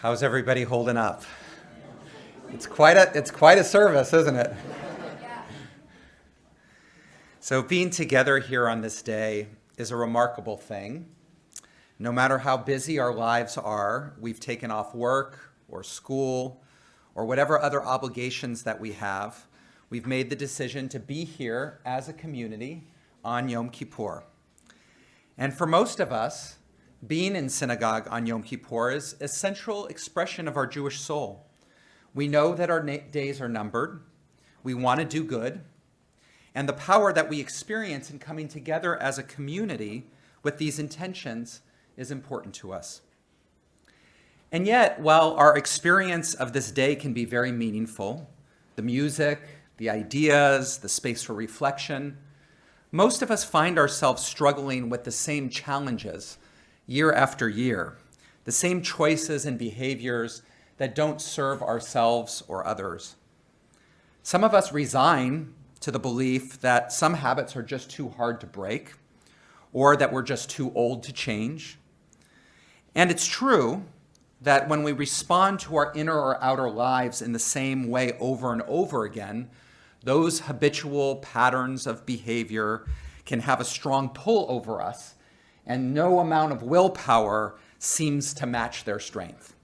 How's everybody holding up? It's quite a service, isn't it? So being together here on this day is a remarkable thing. No matter how busy our lives are, we've taken off work or school or whatever other obligations that we have. We've made the decision to be here as a community on Yom Kippur. And for most of us, being in synagogue on Yom Kippur is a central expression of our Jewish soul. We know that our days are numbered. We want to do good. And the power that we experience in coming together as a community with these intentions is important to us. And yet, while our experience of this day can be very meaningful, the music, the ideas, the space for reflection, most of us find ourselves struggling with the same challenges year after year, the same choices and behaviors that don't serve ourselves or others. Some of us resign to the belief that some habits are just too hard to break, or that we're just too old to change. And it's true that when we respond to our inner or outer lives in the same way over and over again, those habitual patterns of behavior can have a strong pull over us, and no amount of willpower seems to match their strength.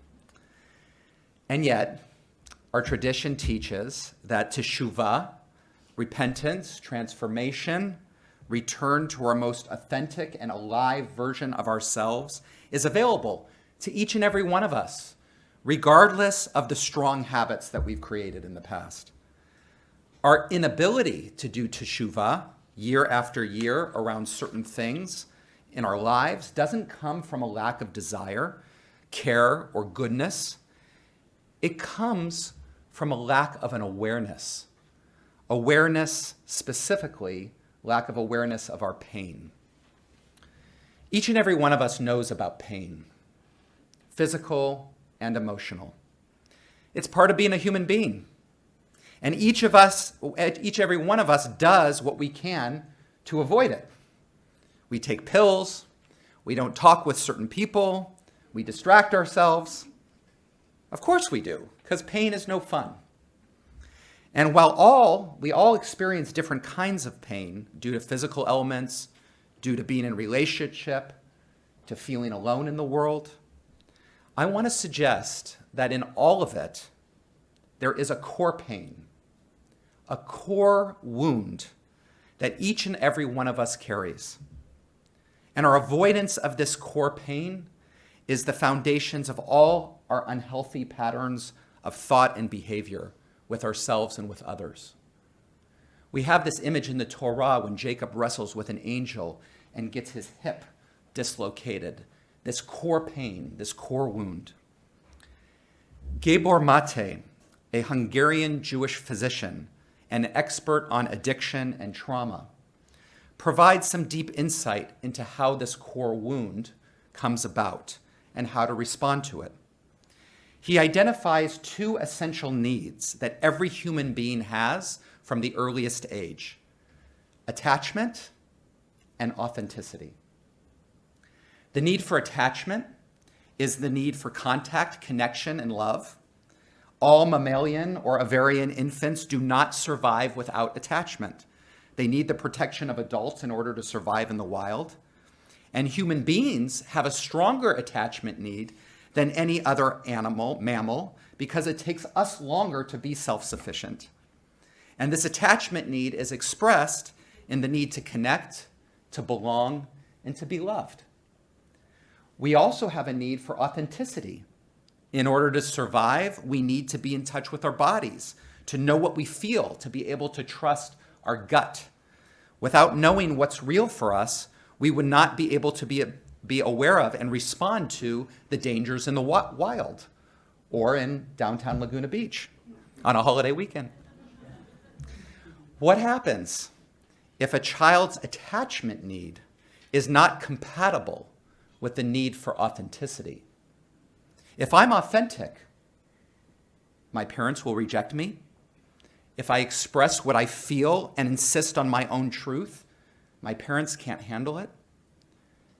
And yet, our tradition teaches that teshuvah, repentance, transformation, return to our most authentic and alive version of ourselves is available to each and every one of us, regardless of the strong habits that we've created in the past. Our inability to do teshuvah year after year around certain things in our lives doesn't come from a lack of desire, care, or goodness. It comes from a lack of an awareness. Awareness, specifically, lack of awareness of our pain. Each and every one of us knows about pain, physical and emotional. It's part of being a human being. And each every one of us does what we can to avoid it. We take pills, we don't talk with certain people, we distract ourselves. Of course we do, because pain is no fun. And while we all experience different kinds of pain due to physical elements, due to being in a relationship, to feeling alone in the world, I want to suggest that in all of it, there is a core pain, a core wound that each and every one of us carries. And our avoidance of this core pain is the foundations of all our unhealthy patterns of thought and behavior with ourselves and with others. We have this image in the Torah when Jacob wrestles with an angel and gets his hip dislocated, this core pain, this core wound. Gabor Mate, a Hungarian Jewish physician and expert on addiction and trauma, provides some deep insight into how this core wound comes about and how to respond to it. He identifies two essential needs that every human being has from the earliest age: attachment and authenticity. The need for attachment is the need for contact, connection, and love. All mammalian or ovarian infants do not survive without attachment. They need the protection of adults in order to survive in the wild. And human beings have a stronger attachment need than any other mammal, because it takes us longer to be self-sufficient. And this attachment need is expressed in the need to connect, to belong, and to be loved. We also have a need for authenticity. In order to survive, we need to be in touch with our bodies, to know what we feel, to be able to trust our gut. Without knowing what's real for us, we would not be able to be aware of and respond to the dangers in the wild or in downtown Laguna Beach on a holiday weekend. What happens if a child's attachment need is not compatible with the need for authenticity? If I'm authentic, my parents will reject me. If I express what I feel and insist on my own truth, my parents can't handle it.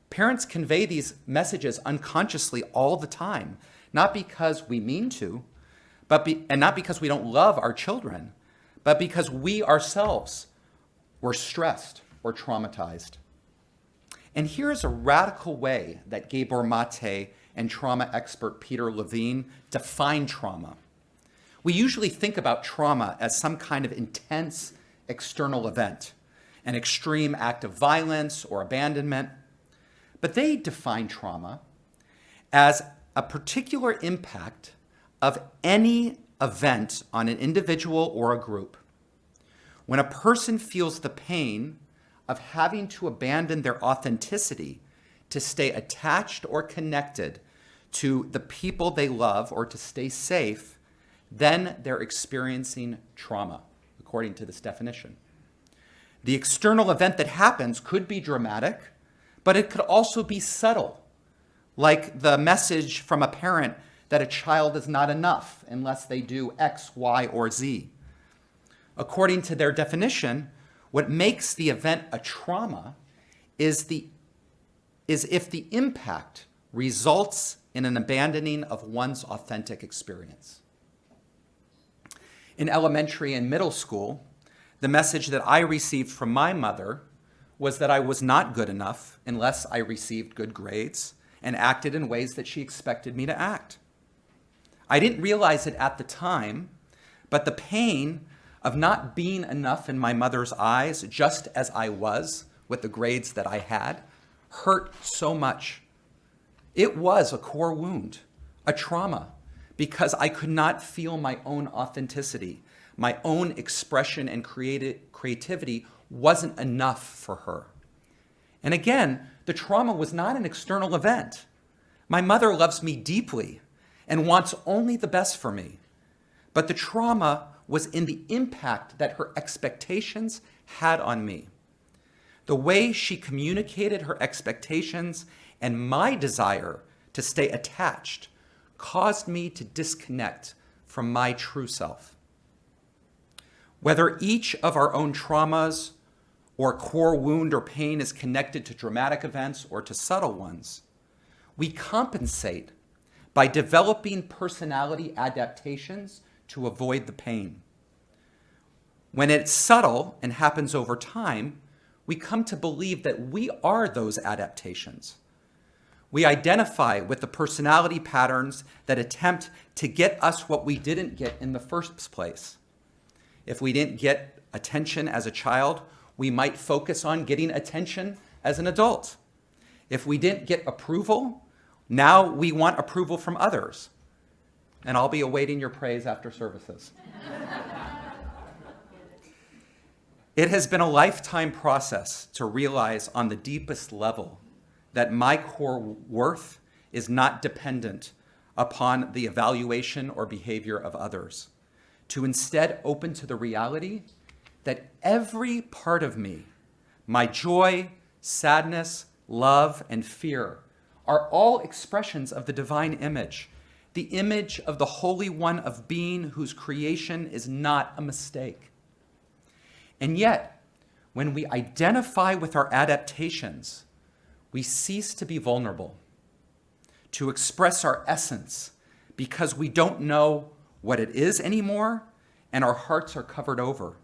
Parents convey these messages unconsciously all the time, not because we mean to, and not because we don't love our children, but because we ourselves were stressed or traumatized. And here's a radical way that Gabor Mate and trauma expert Peter Levine define trauma. We usually think about trauma as some kind of intense external event, an extreme act of violence or abandonment. But they define trauma as a particular impact of any event on an individual or a group. When a person feels the pain of having to abandon their authenticity to stay attached or connected to the people they love or to stay safe, then they're experiencing trauma, according to this definition. The external event that happens could be dramatic, but it could also be subtle, like the message from a parent that a child is not enough unless they do X, Y, or Z. According to their definition, what makes the event a trauma is if the impact results in an abandoning of one's authentic experience. In elementary and middle school, the message that I received from my mother was that I was not good enough unless I received good grades and acted in ways that she expected me to act. I didn't realize it at the time, but the pain of not being enough in my mother's eyes, just as I was with the grades that I had, hurt so much. It was a core wound, a trauma, because I could not feel my own authenticity. My own expression and creativity wasn't enough for her. And again, the trauma was not an external event. My mother loves me deeply and wants only the best for me. But the trauma was in the impact that her expectations had on me. The way she communicated her expectations and my desire to stay attached caused me to disconnect from my true self. Whether each of our own traumas or core wound or pain is connected to dramatic events or to subtle ones, we compensate by developing personality adaptations to avoid the pain. When it's subtle and happens over time, we come to believe that we are those adaptations. We identify with the personality patterns that attempt to get us what we didn't get in the first place. If we didn't get attention as a child, we might focus on getting attention as an adult. If we didn't get approval, now we want approval from others. And I'll be awaiting your praise after services. It has been a lifetime process to realize on the deepest level that my core worth is not dependent upon the evaluation or behavior of others, to instead open to the reality that every part of me, my joy, sadness, love, and fear, are all expressions of the divine image, the image of the Holy One of Being whose creation is not a mistake. And yet, when we identify with our adaptations, we cease to be vulnerable, to express our essence, because we don't know what it is anymore, and our hearts are covered over.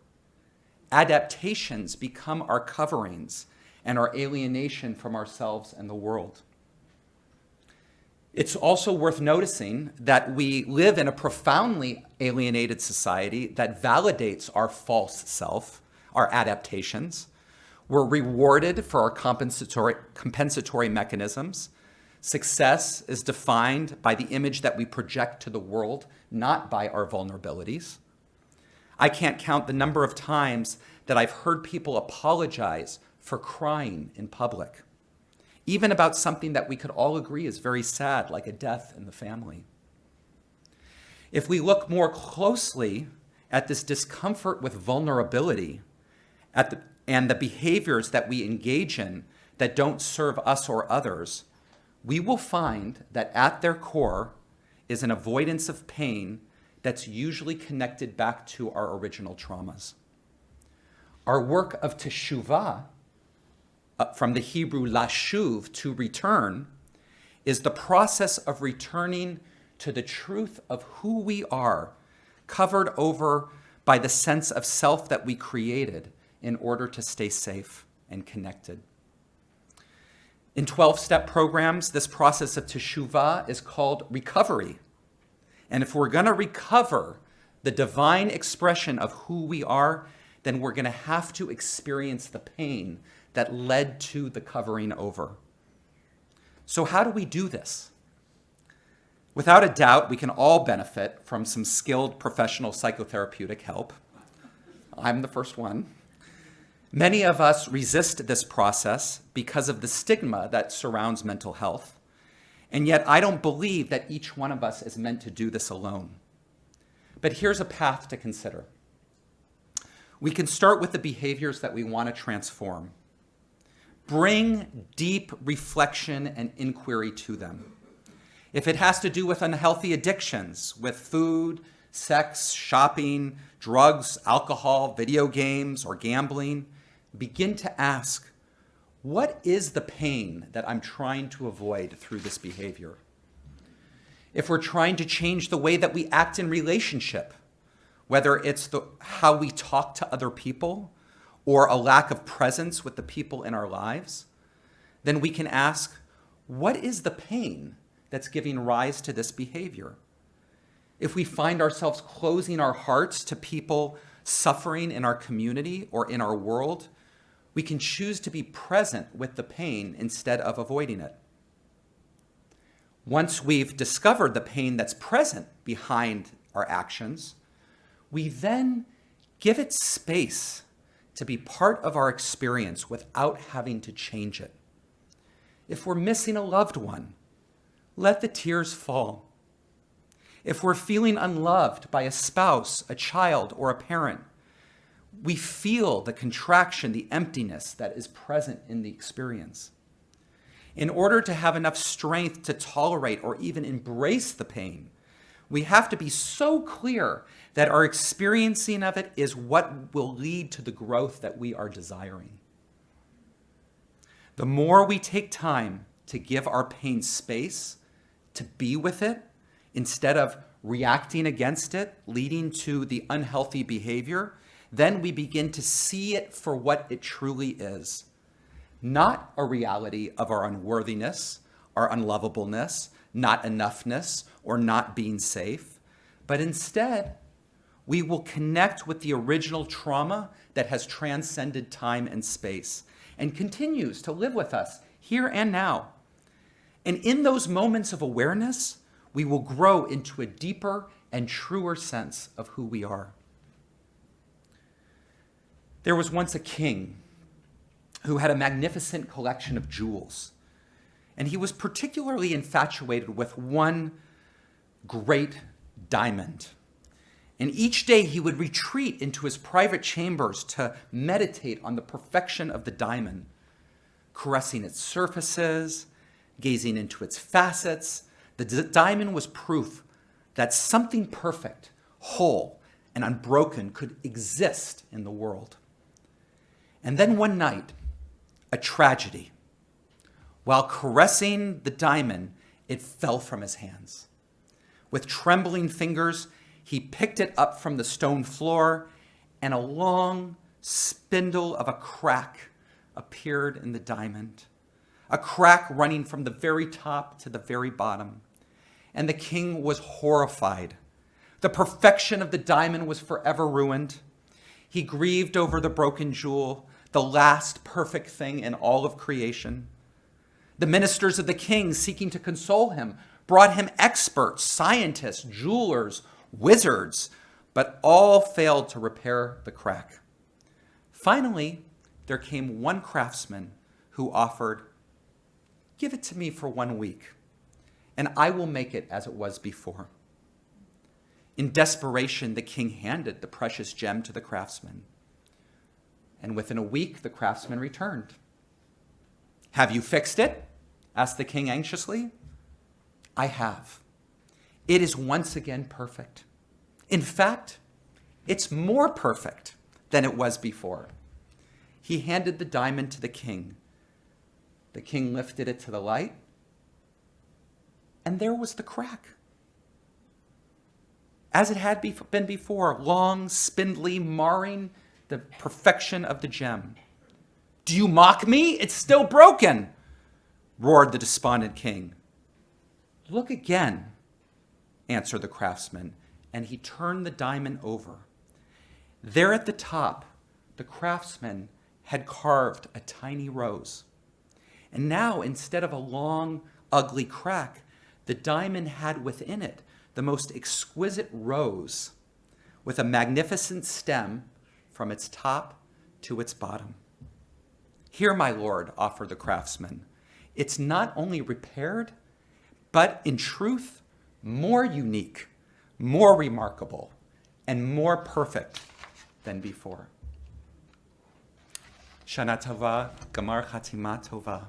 Adaptations become our coverings and our alienation from ourselves and the world. It's also worth noticing that we live in a profoundly alienated society that validates our false self, our adaptations. We're rewarded for our compensatory mechanisms. Success is defined by the image that we project to the world, not by our vulnerabilities. I can't count the number of times that I've heard people apologize for crying in public, even about something that we could all agree is very sad, like a death in the family. If we look more closely at this discomfort with vulnerability and the behaviors that we engage in that don't serve us or others, we will find that at their core is an avoidance of pain that's usually connected back to our original traumas. Our work of teshuvah, from the Hebrew lashuv, to return, is the process of returning to the truth of who we are, covered over by the sense of self that we created in order to stay safe and connected. In 12-step programs, this process of teshuvah is called recovery. And if we're going to recover the divine expression of who we are, then we're going to have to experience the pain that led to the covering over. So how do we do this? Without a doubt, we can all benefit from some skilled professional psychotherapeutic help. I'm the first one. Many of us resist this process because of the stigma that surrounds mental health. And yet I don't believe that each one of us is meant to do this alone. But here's a path to consider. We can start with the behaviors that we want to transform. Bring deep reflection and inquiry to them. If it has to do with unhealthy addictions, with food, sex, shopping, drugs, alcohol, video games, or gambling, begin to ask, what is the pain that I'm trying to avoid through this behavior? If we're trying to change the way that we act in relationship, whether it's how we talk to other people or a lack of presence with the people in our lives, then we can ask, what is the pain that's giving rise to this behavior? If we find ourselves closing our hearts to people suffering in our community or in our world, we can choose to be present with the pain instead of avoiding it. Once we've discovered the pain that's present behind our actions, we then give it space to be part of our experience without having to change it. If we're missing a loved one, let the tears fall. If we're feeling unloved by a spouse, a child, or a parent, we feel the contraction, the emptiness that is present in the experience. In order to have enough strength to tolerate or even embrace the pain, we have to be so clear that our experiencing of it is what will lead to the growth that we are desiring. The more we take time to give our pain space, to be with it, instead of reacting against it, leading to the unhealthy behavior, then we begin to see it for what it truly is. Not a reality of our unworthiness, our unlovableness, not enoughness, or not being safe, but instead, we will connect with the original trauma that has transcended time and space and continues to live with us here and now. And in those moments of awareness, we will grow into a deeper and truer sense of who we are. There was once a king who had a magnificent collection of jewels, and he was particularly infatuated with one great diamond. And each day he would retreat into his private chambers to meditate on the perfection of the diamond, caressing its surfaces, gazing into its facets. The diamond was proof that something perfect, whole, and unbroken could exist in the world. And then one night, a tragedy. While caressing the diamond, it fell from his hands. With trembling fingers, he picked it up from the stone floor, and a long spindle of a crack appeared in the diamond, a crack running from the very top to the very bottom. And the king was horrified. The perfection of the diamond was forever ruined. He grieved over the broken jewel, the last perfect thing in all of creation. The ministers of the king, seeking to console him, brought him experts, scientists, jewelers, wizards, but all failed to repair the crack. Finally, there came one craftsman who offered, "Give it to me for 1 week, and I will make it as it was before." In desperation, the king handed the precious gem to the craftsman. And within a week, the craftsman returned. "Have you fixed it?" asked the king anxiously. "I have. It is once again perfect. In fact, it's more perfect than it was before." He handed the diamond to the king, The king lifted it to the light, and there was the crack. As it had been before, long, spindly, marring the perfection of the gem. "Do you mock me? It's still broken," roared the despondent king. "Look again," answered the craftsman, and he turned the diamond over. There at the top, the craftsman had carved a tiny rose. And now, instead of a long, ugly crack, the diamond had within it the most exquisite rose with a magnificent stem from its top to its bottom. "Here, my lord," offered the craftsman. "It's not only repaired, but in truth, more unique, more remarkable, and more perfect than before." Shana Tova, Gamar Chatima Tova.